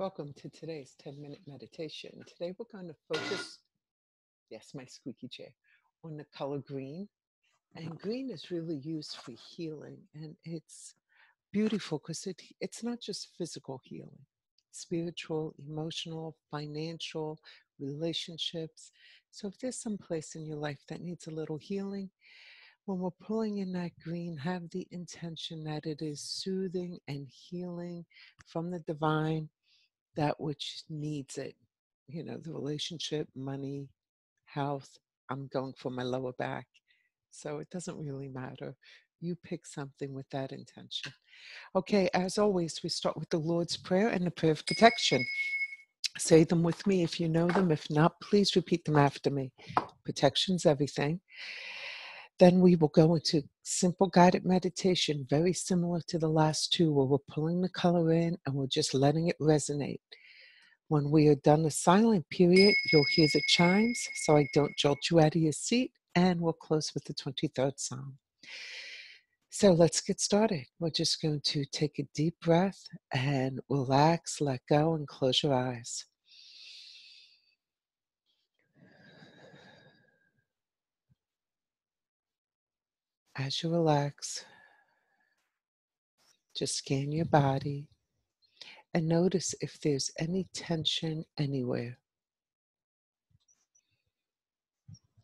Welcome to today's 10-minute meditation. Today we're going to focus, yes, my squeaky chair, on the color green. And green is really used for healing. And it's beautiful because it's not just physical healing, spiritual, emotional, financial, relationships. So if there's some place in your life that needs a little healing, when we're pulling in that green, have the intention that it is soothing and healing from the divine, that which needs it. You know, the relationship, money, health. I'm going for my lower back. So it doesn't really matter. You pick something with that intention. Okay, as always, we start with the Lord's Prayer and the prayer of protection. Say them with me if you know them. If not, please repeat them after me. Protection's everything. Then we will go into simple guided meditation, very similar to the last two, where we're pulling the color in and we're just letting it resonate. When we are done the silent period, you'll hear the chimes, so I don't jolt you out of your seat, and we'll close with the 23rd Psalm. So let's get started. We're just going to take a deep breath and relax, let go, and close your eyes. As you relax, just scan your body and notice if there's any tension anywhere.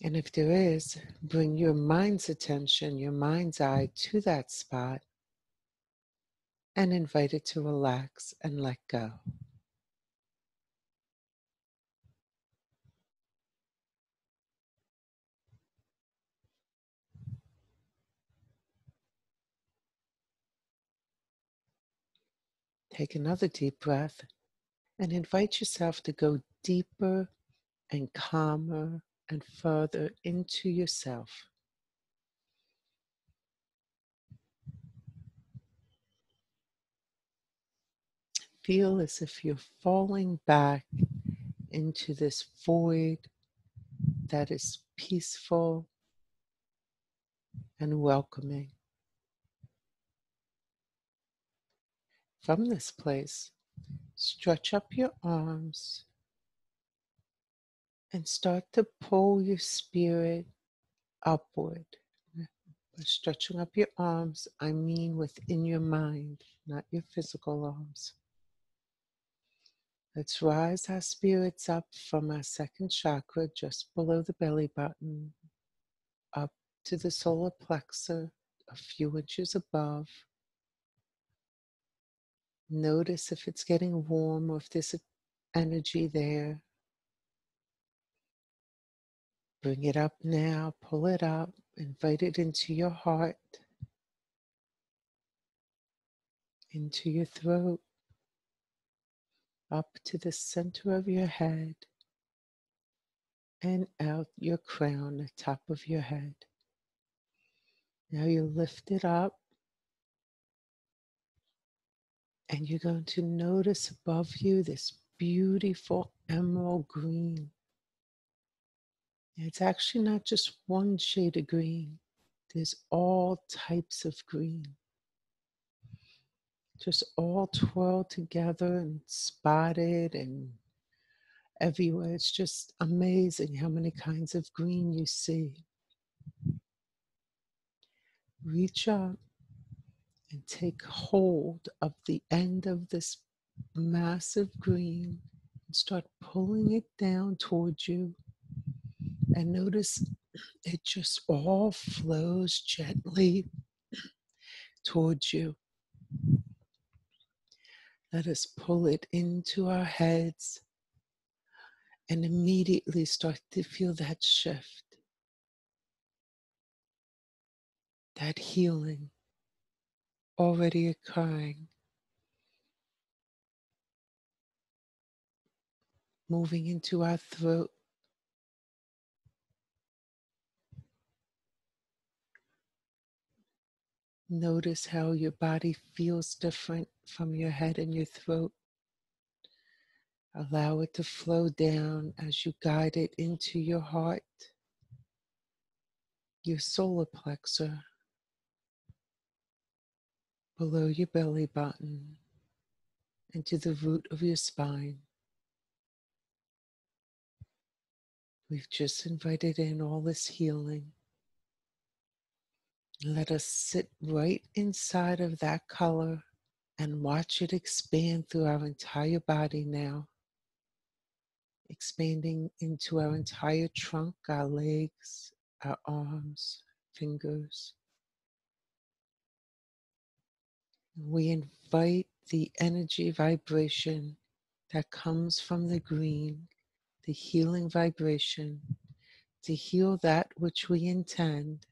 And if there is, bring your mind's attention, your mind's eye to that spot and invite it to relax and let go. Take another deep breath and invite yourself to go deeper and calmer and further into yourself. Feel as if you're falling back into this void that is peaceful and welcoming. From this place, stretch up your arms and start to pull your spirit upward. By stretching up your arms, I mean within your mind, not your physical arms. Let's rise our spirits up from our second chakra, just below the belly button, up to the solar plexus, a few inches above. Notice if it's getting warm or if there's energy there. Bring it up now, pull it up, invite it into your heart, into your throat, up to the center of your head, and out your crown, the top of your head. Now you lift it up, and you're going to notice above you this beautiful emerald green. It's actually not just one shade of green. There's all types of green. Just all twirled together and spotted and everywhere. It's just amazing how many kinds of green you see. Reach up and take hold of the end of this massive green and start pulling it down towards you. And notice it just all flows gently towards you. Let us pull it into our heads and immediately start to feel that shift, that healing already occurring, moving into our throat. Notice how your body feels different from your head and your throat. Allow it to flow down as you guide it into your heart, your solar plexus, below your belly button, and to the root of your spine. We've just invited in all this healing. Let us sit right inside of that color and watch it expand through our entire body now, expanding into our entire trunk, our legs, our arms, fingers. We invite the energy vibration that comes from the green, the healing vibration, to heal that which we intend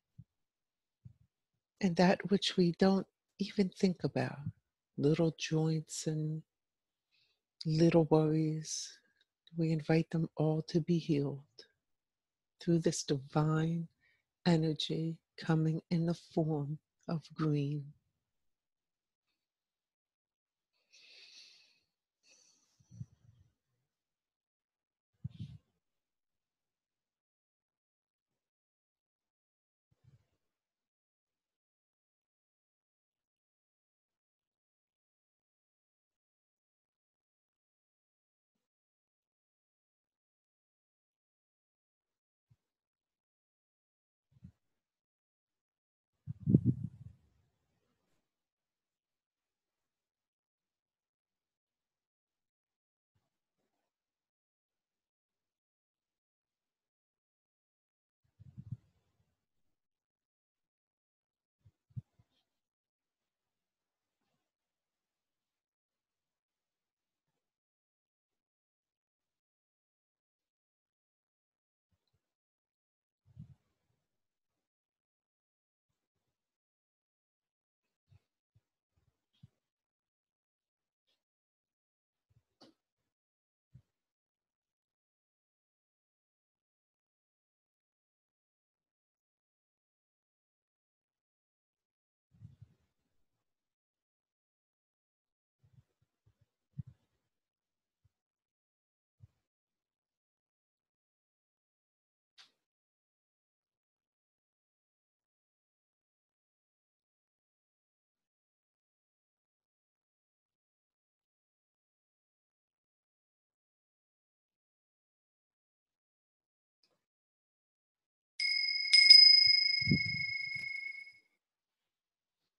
and that which we don't even think about. Little joints and little worries. We invite them all to be healed through this divine energy coming in the form of green.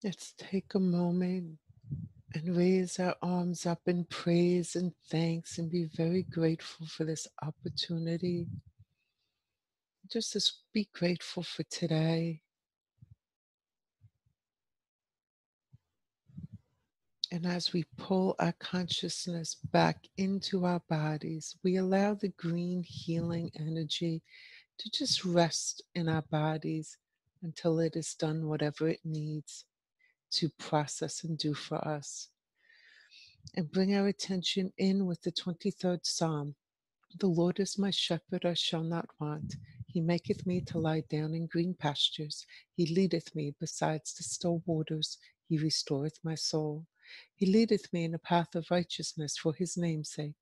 Let's take a moment and raise our arms up in praise and thanks and be very grateful for this opportunity. Just to be grateful for today. And as we pull our consciousness back into our bodies, we allow the green healing energy to just rest in our bodies until it has done whatever it needs to process and do for us. And bring our attention in with the 23rd Psalm. The Lord is my shepherd, I shall not want. He maketh me to lie down in green pastures. He leadeth me besides the still waters. He restoreth my soul. He leadeth me in a path of righteousness for his name's sake.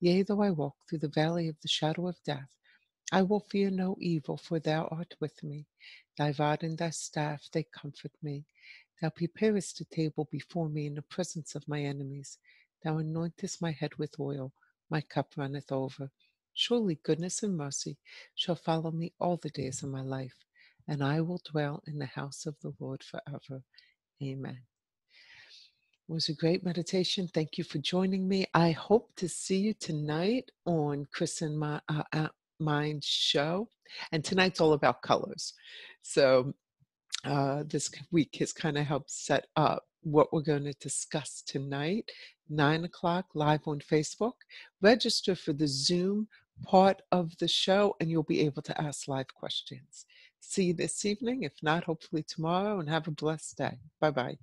Yea, though I walk through the valley of the shadow of death, I will fear no evil, for thou art with me. Thy rod and thy staff, they comfort me. Thou preparest a table before me in the presence of my enemies. Thou anointest my head with oil. My cup runneth over. Surely goodness and mercy shall follow me all the days of my life, and I will dwell in the house of the Lord forever. Amen. It was a great meditation. Thank you for joining me. I hope to see you tonight on Chris and Mine's show. And tonight's all about colors. So this week has kind of helped set up what we're going to discuss tonight, 9 o'clock live on Facebook. Register for the Zoom part of the show and you'll be able to ask live questions. See you this evening, if not, hopefully tomorrow, and have a blessed day. Bye-bye.